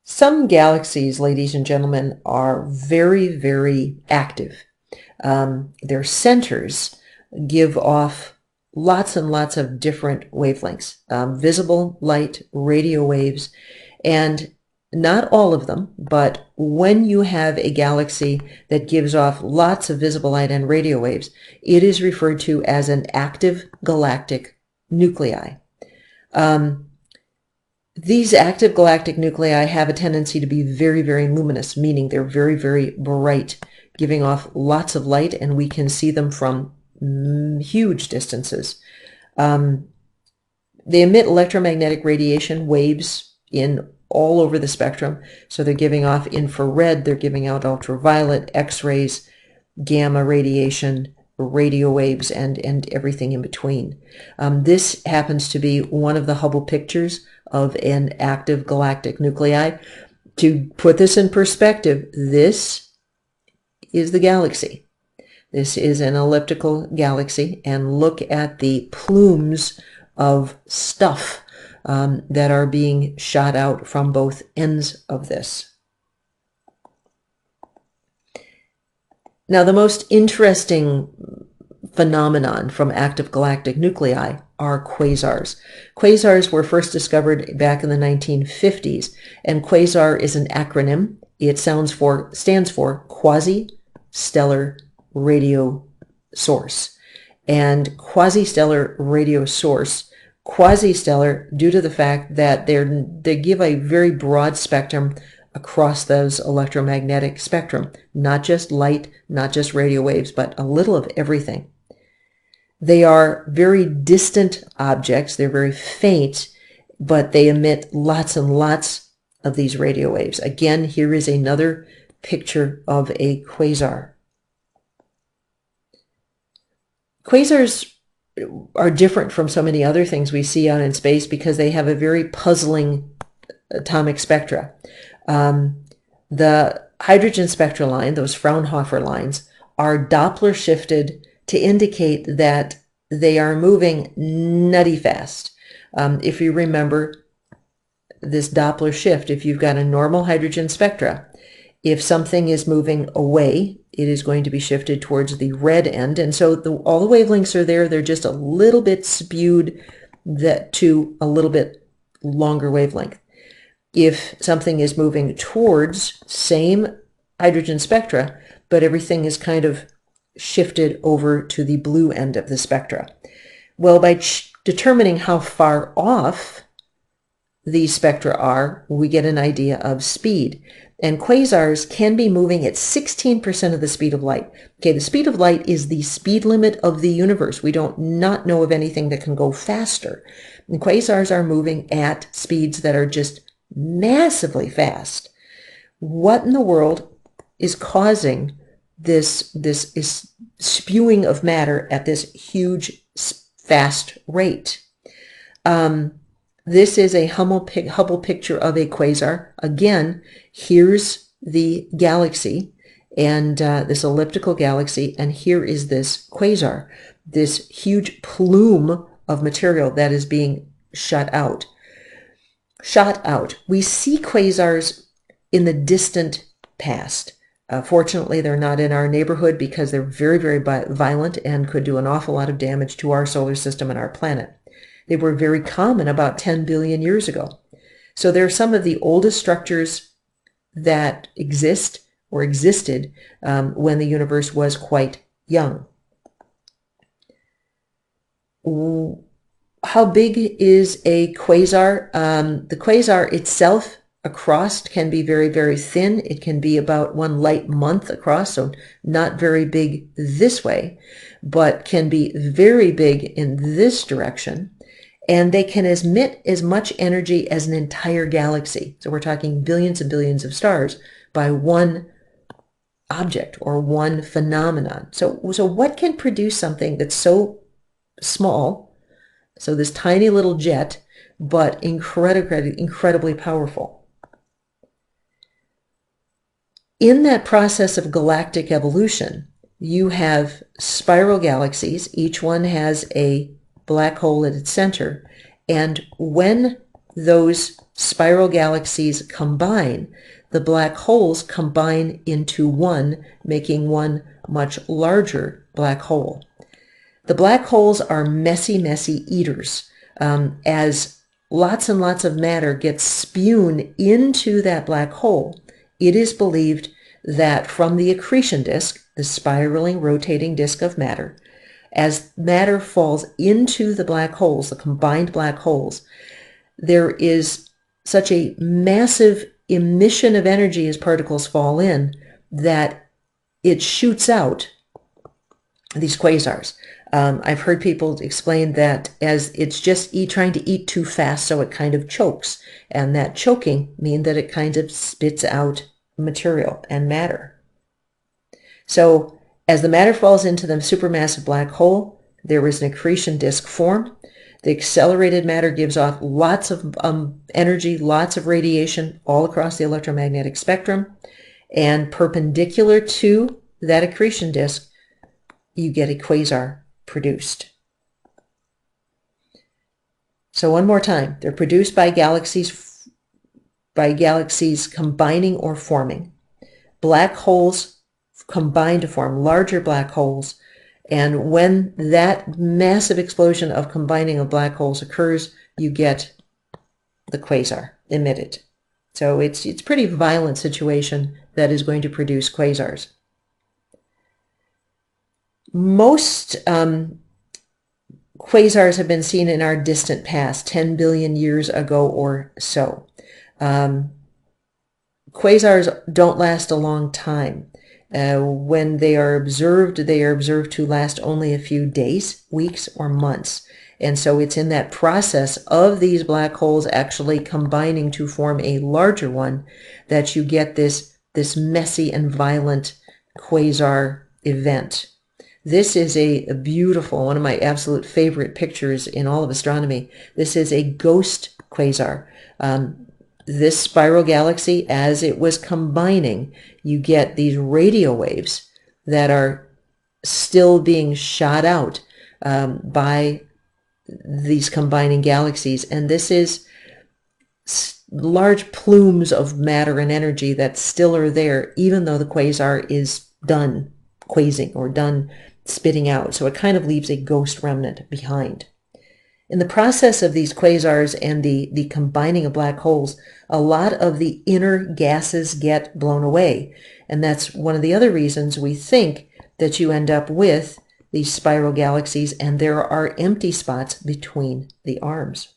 Some galaxies, ladies and gentlemen, are very, very active. Their centers give off lots and lots of different wavelengths, visible light, radio waves, and not all of them, but when you have a galaxy that gives off lots of visible light and radio waves, it is referred to as an active galactic nuclei. These active galactic nuclei have a tendency to be very, very luminous, meaning they're very, very bright, giving off lots of light, and we can see them from huge distances. They emit electromagnetic radiation waves in all over the spectrum. So they're giving off infrared, they're giving out ultraviolet, X-rays, gamma radiation, radio waves, and everything in between. This happens to be one of the Hubble pictures of an active galactic nuclei. To put this in perspective, this is the galaxy. This is an elliptical galaxy, and look at the plumes of stuff that are being shot out from both ends of this. Now, the most interesting phenomenon from active galactic nuclei are quasars. Quasars were first discovered back in the 1950s, and quasar is an acronym. It stands for quasi-stellar radio source. And quasi-stellar radio source, quasi-stellar due to the fact that they give a very broad spectrum across those electromagnetic spectrum, not just light, not just radio waves, but a little of everything. They are very distant objects. They're very faint, but they emit lots and lots of these radio waves. Again, here is another picture of a quasar. Quasars are different from so many other things we see out in space because they have a very puzzling atomic spectra. The hydrogen spectra line, those Fraunhofer lines, are Doppler shifted to indicate that they are moving nutty fast. If you remember this Doppler shift, if you've got a normal hydrogen spectra, if something is moving away, it is going to be shifted towards the red end. And so all the wavelengths are there. They're just a little bit spewed to a little bit longer wavelength. If something is moving towards same hydrogen spectra, but everything is kind of shifted over to the blue end of the spectra. Well, by determining how far off these spectra are, we get an idea of speed. And quasars can be moving at 16% of the speed of light. Okay, the speed of light is the speed limit of the universe. We don't not know of anything that can go faster. And quasars are moving at speeds that are just massively fast. What in the world is causing this spewing of matter at this huge, fast rate? This is a Hubble picture of a quasar. Again, here's the galaxy, and this elliptical galaxy, and here is this quasar, this huge plume of material that is being shot out. We see quasars in the distant past. Fortunately, they're not in our neighborhood because they're very, very violent and could do an awful lot of damage to our solar system and our planet. They were very common about 10 billion years ago. So they're some of the oldest structures that exist or existed when the universe was quite young. How big is a quasar? The quasar itself across can be very, very thin. It can be about one light month across, so not very big this way, but can be very big in this direction. And they can emit as much energy as an entire galaxy. So we're talking billions and billions of stars by one object or one phenomenon. So what can produce something that's so small, so this tiny little jet, but incredibly powerful? In that process of galactic evolution, you have spiral galaxies. Each one has a black hole at its center. And when those spiral galaxies combine, the black holes combine into one, making one much larger black hole. The black holes are messy, messy eaters. As lots and lots of matter gets spewed into that black hole, it is believed that from the accretion disk, the spiraling, rotating disk of matter, as matter falls into the black holes, the combined black holes, there is such a massive emission of energy as particles fall in that it shoots out these quasars. I've heard people explain that as it's just trying to eat too fast, so it kind of chokes. And that choking means that it kind of spits out material and matter. So as the matter falls into the supermassive black hole, there is an accretion disk formed. The accelerated matter gives off lots of energy, lots of radiation all across the electromagnetic spectrum. And perpendicular to that accretion disk, you get a quasar produced. So one more time, they're produced by galaxies combining or forming. Black holes combine to form larger black holes, and when that massive explosion of combining of black holes occurs, you get the quasar emitted. So it's a pretty violent situation that is going to produce quasars. Most quasars have been seen in our distant past, 10 billion years ago or so. Quasars don't last a long time. When they are observed to last only a few days, weeks, or months. And so it's in that process of these black holes actually combining to form a larger one that you get this messy and violent quasar event. This is a beautiful, one of my absolute favorite pictures in all of astronomy. This is a ghost quasar. This spiral galaxy, as it was combining, you get these radio waves that are still being shot out by these combining galaxies. And this is large plumes of matter and energy that still are there, even though the quasar is done quasing or done spitting out. So it kind of leaves a ghost remnant behind. In the process of these quasars and the combining of black holes, a lot of the inner gases get blown away. And that's one of the other reasons we think that you end up with these spiral galaxies and there are empty spots between the arms.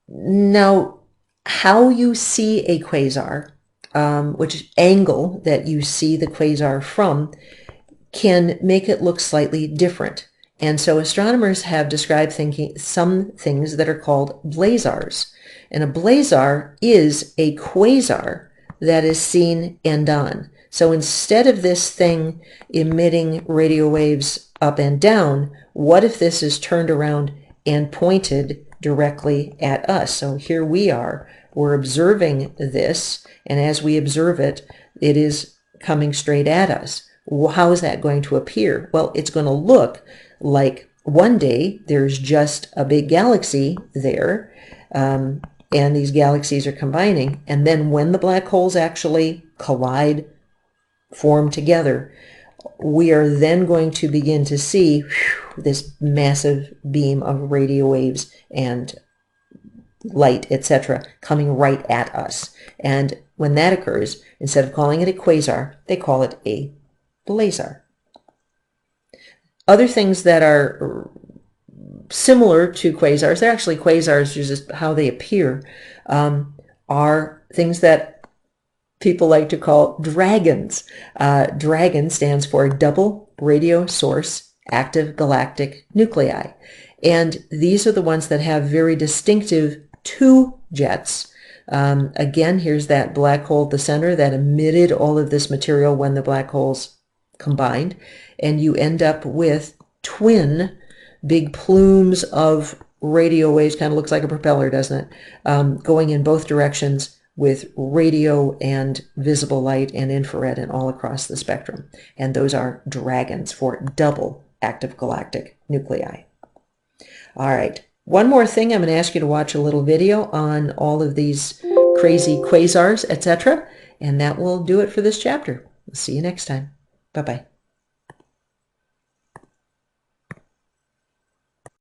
Now, how you see a quasar, which angle that you see the quasar from, can make it look slightly different. And so astronomers have described some things that are called blazars. And a blazar is a quasar that is seen end on. So instead of this thing emitting radio waves up and down, what if this is turned around and pointed directly at us? So here we are, we're observing this, and as we observe it, it is coming straight at us. How is that going to appear? Well, it's going to look like one day there's just a big galaxy there, and these galaxies are combining, and then when the black holes actually collide, form together, we are then going to begin to see this massive beam of radio waves and light, etc., coming right at us. And when that occurs, instead of calling it a quasar, they call it a blazar. Other things that are similar to quasars, they're actually quasars, just how they appear, are things that people like to call dragons. Dragon stands for double radio source active galactic nuclei. And these are the ones that have very distinctive two jets. Again, here's that black hole at the center that emitted all of this material when the black holes combined. And you end up with twin big plumes of radio waves, kind of looks like a propeller, doesn't it? Going in both directions with radio and visible light and infrared and all across the spectrum. And those are dragons for double active galactic nuclei. All right. One more thing, I'm going to ask you to watch a little video on all of these crazy quasars, etc., and that will do it for this chapter. We'll see you next time. Bye-bye.